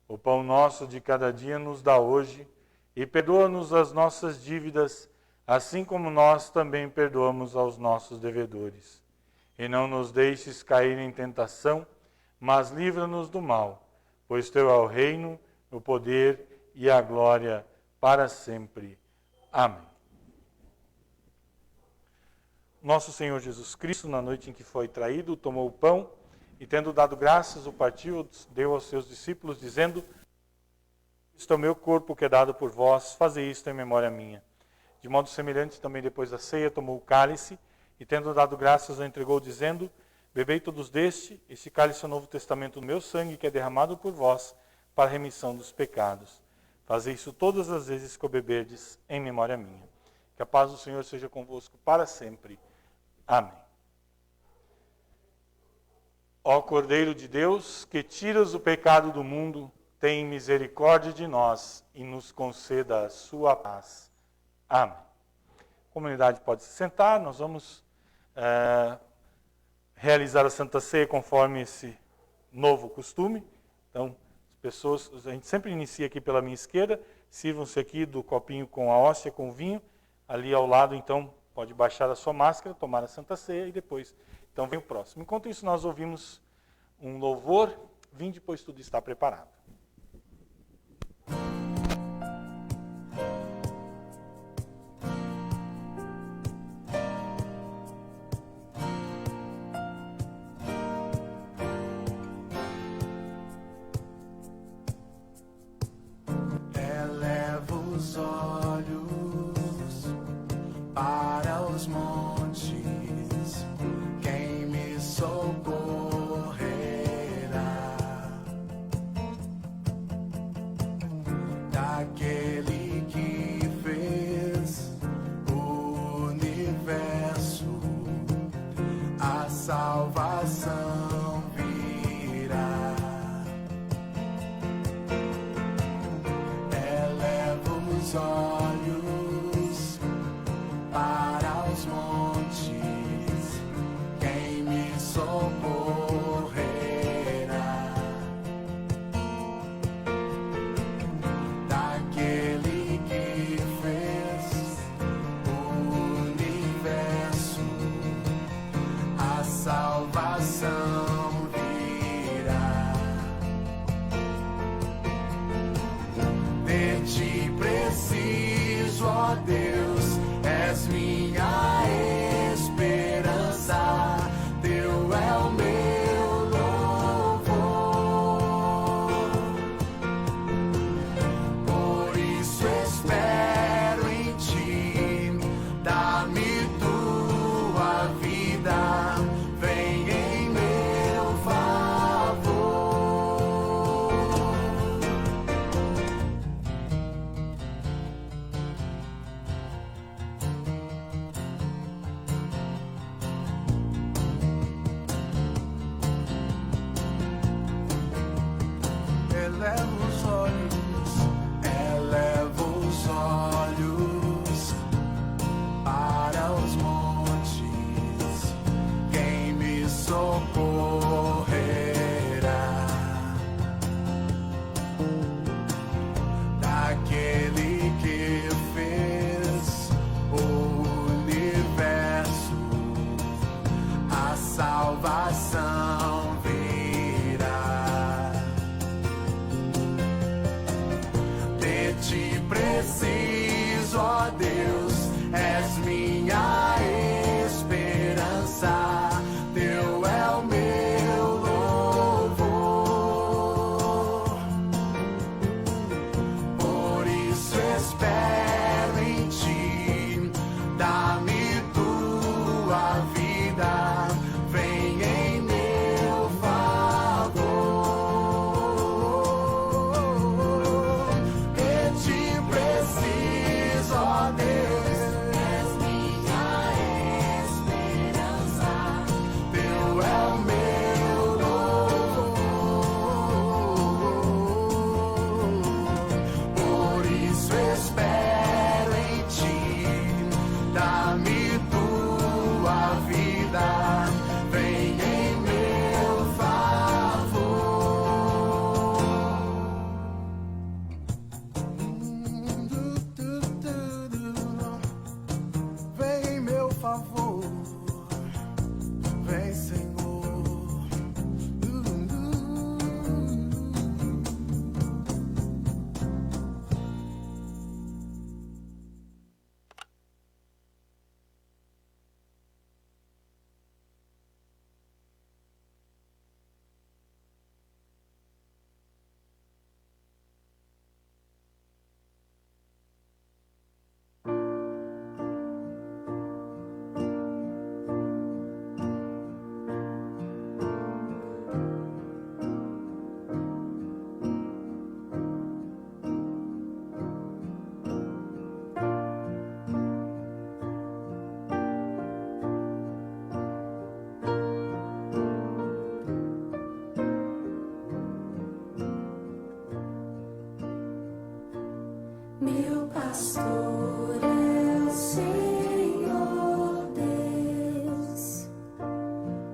O pão nosso de cada dia nos dá hoje, e perdoa-nos as nossas dívidas, assim como nós também perdoamos aos nossos devedores. E não nos deixes cair em tentação, mas livra-nos do mal, pois Teu é o reino, o poder e a glória para sempre. Amém. Nosso Senhor Jesus Cristo, na noite em que foi traído, tomou o pão e, tendo dado graças, o partiu, deu aos seus discípulos, dizendo: isto é o meu corpo que é dado por vós, fazei isto em memória minha. De modo semelhante, também depois da ceia, tomou o cálice e, tendo dado graças, o entregou, dizendo: bebei todos deste, este cálice é o novo testamento do meu sangue, que é derramado por vós para a remissão dos pecados. Fazei isso todas as vezes que o beberdes em memória minha. Que a paz do Senhor seja convosco para sempre. Amém. Ó Cordeiro de Deus, que tiras o pecado do mundo, tem misericórdia de nós e nos conceda a sua paz. Amém. A comunidade pode se sentar, nós vamos realizar a Santa Ceia conforme esse novo costume. Então, as pessoas, a gente sempre inicia aqui pela minha esquerda, sirvam-se aqui do copinho com a hóstia, com o vinho, ali ao lado, então, pode baixar a sua máscara, tomar a Santa Ceia e depois, então, vem o próximo. Enquanto isso, nós ouvimos um louvor, vinde, pois tudo está preparado. Ó Deus. pastor é o Senhor Deus,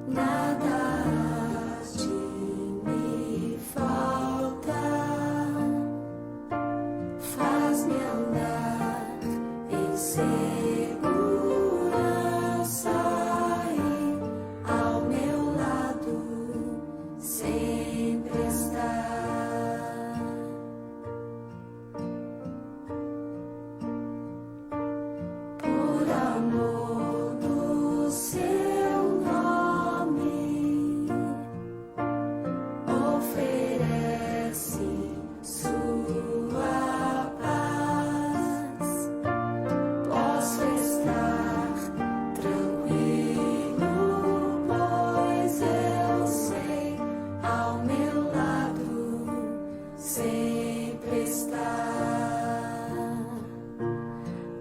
nada há de me faltar. Faz-me andar em segurança e ao meu lado sempre está. Por amor do seu nome, oferece sua paz. Posso estar tranquilo, pois eu sei, ao meu lado sempre está.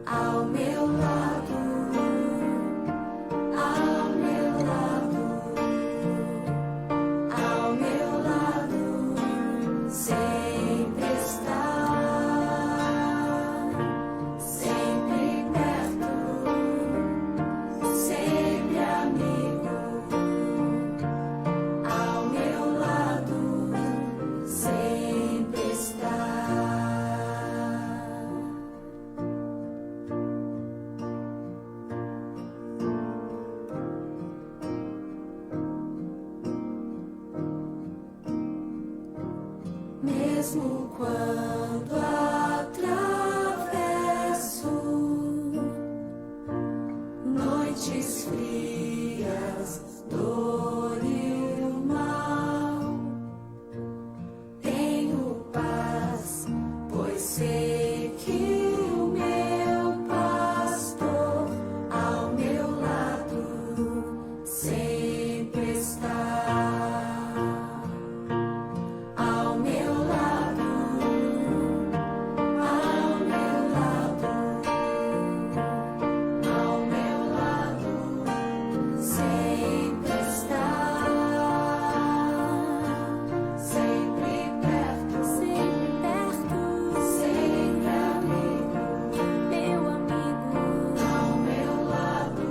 Ao meu lado, ao meu lado, ao meu lado, sempre está, sempre perto, sempre amigo. Ao meu lado, sempre está. Mesmo quando atravesso noites frias, dor e o mal, tenho paz, pois sei que o meu pastor ao meu lado sempre está. Ao meu lado, ao meu lado, ao meu lado, sempre está, sempre perto, sempre amigo, meu amigo. Ao meu lado,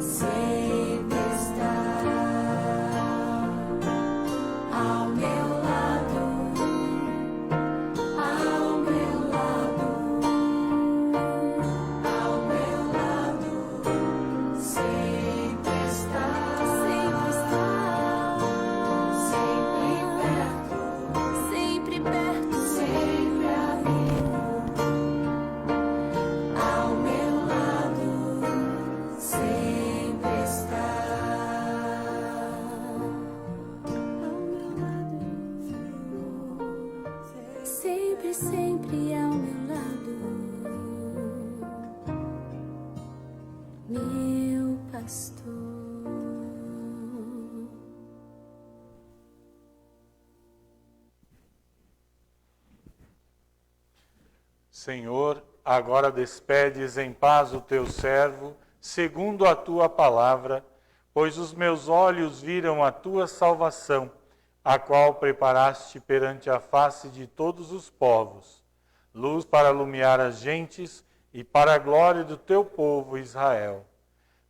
sempre estará. Ao meu lado, ao meu lado, ao meu lado, sempre está, sempre perto, sempre amigo. Ao meu lado, sempre está. Sempre, sempre ao meu lado, meu pastor. Senhor, agora despedes em paz o teu servo, segundo a tua palavra, pois os meus olhos viram a tua salvação, a qual preparaste perante a face de todos os povos, luz para iluminar as gentes e para a glória do teu povo Israel.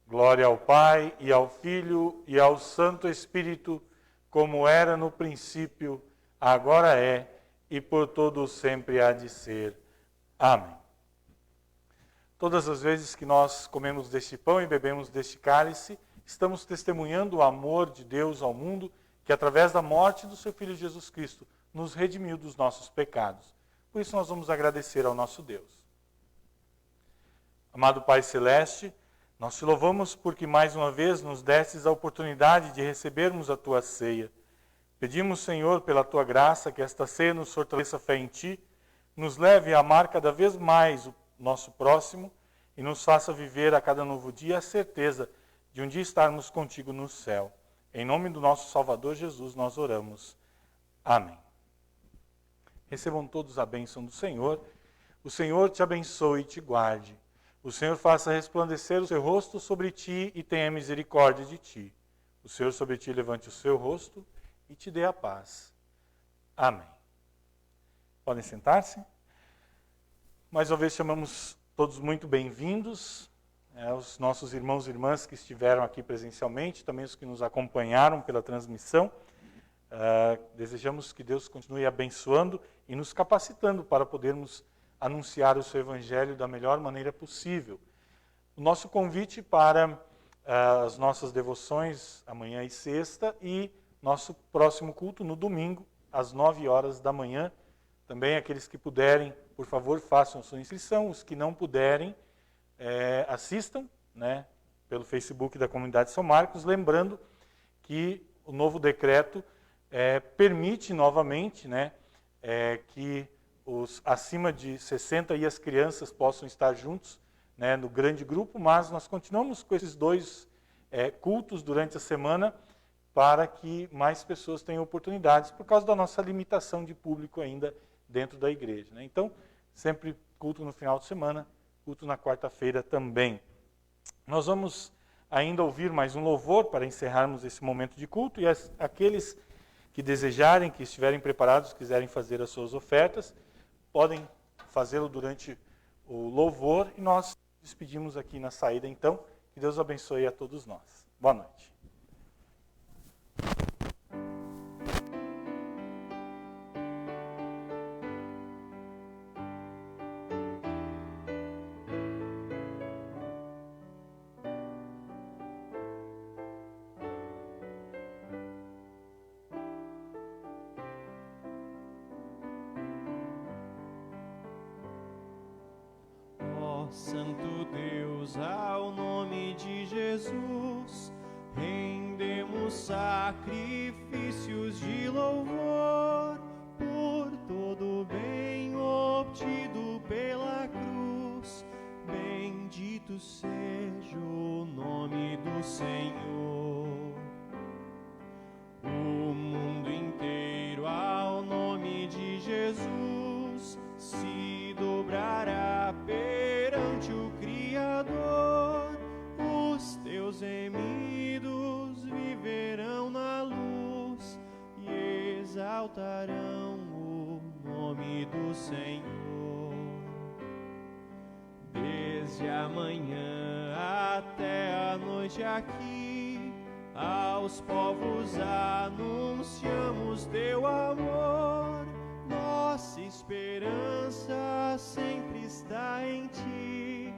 Glória ao Pai, e ao Filho, e ao Santo Espírito, como era no princípio, agora é, e por todo sempre há de ser. Amém. Todas as vezes que nós comemos deste pão e bebemos deste cálice, estamos testemunhando o amor de Deus ao mundo, que através da morte do seu Filho Jesus Cristo, nos redimiu dos nossos pecados. Por isso nós vamos agradecer ao nosso Deus. Amado Pai Celeste, nós te louvamos porque mais uma vez nos destes a oportunidade de recebermos a tua ceia. Pedimos, Senhor, pela tua graça, que esta ceia nos fortaleça a fé em ti, nos leve a amar cada vez mais o nosso próximo e nos faça viver a cada novo dia a certeza de um dia estarmos contigo no céu. Em nome do nosso Salvador Jesus nós oramos. Amém. Recebam todos a bênção do Senhor. O Senhor te abençoe e te guarde. O Senhor faça resplandecer o seu rosto sobre ti e tenha misericórdia de ti. O Senhor sobre ti levante o seu rosto e te dê a paz. Amém. Podem sentar-se? Mais uma vez chamamos todos muito bem-vindos, os nossos irmãos e irmãs que estiveram aqui presencialmente, também os que nos acompanharam pela transmissão. Desejamos que Deus continue abençoando e nos capacitando para podermos anunciar o seu Evangelho da melhor maneira possível. O nosso convite para as nossas devoções amanhã e sexta e nosso próximo culto no domingo, às 9 horas da manhã. Também aqueles que puderem, por favor, façam sua inscrição. Os que não puderem, assistam, né, pelo Facebook da Comunidade São Marcos, lembrando que o novo decreto permite novamente, né, que os acima de 60 e as crianças possam estar juntos, né, no grande grupo, mas nós continuamos com esses 2 cultos durante a semana para que mais pessoas tenham oportunidades, por causa da nossa limitação de público ainda dentro da igreja, né? Então, sempre culto no final de semana, culto na quarta-feira também. Nós vamos ainda ouvir mais um louvor para encerrarmos esse momento de culto, e aqueles que desejarem, que estiverem preparados, quiserem fazer as suas ofertas, podem fazê-lo durante o louvor, e nós despedimos aqui na saída, então. Que Deus abençoe a todos nós. Boa noite. Santo Deus, ao nome de Jesus, rendemos sacrifícios de louvor por todo o bem obtido pela cruz. Bendito seja o nome do Senhor. O mundo inteiro ao nome de Jesus se dobrará perante o Criador. Os teus remidos viverão na luz e exaltarão o nome do Senhor. Desde a manhã até a noite aqui, aos povos anunciamos teu amor. Nossa esperança sempre está em ti.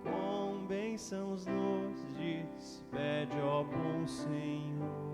Com bênçãos nos despede, ó bom Senhor.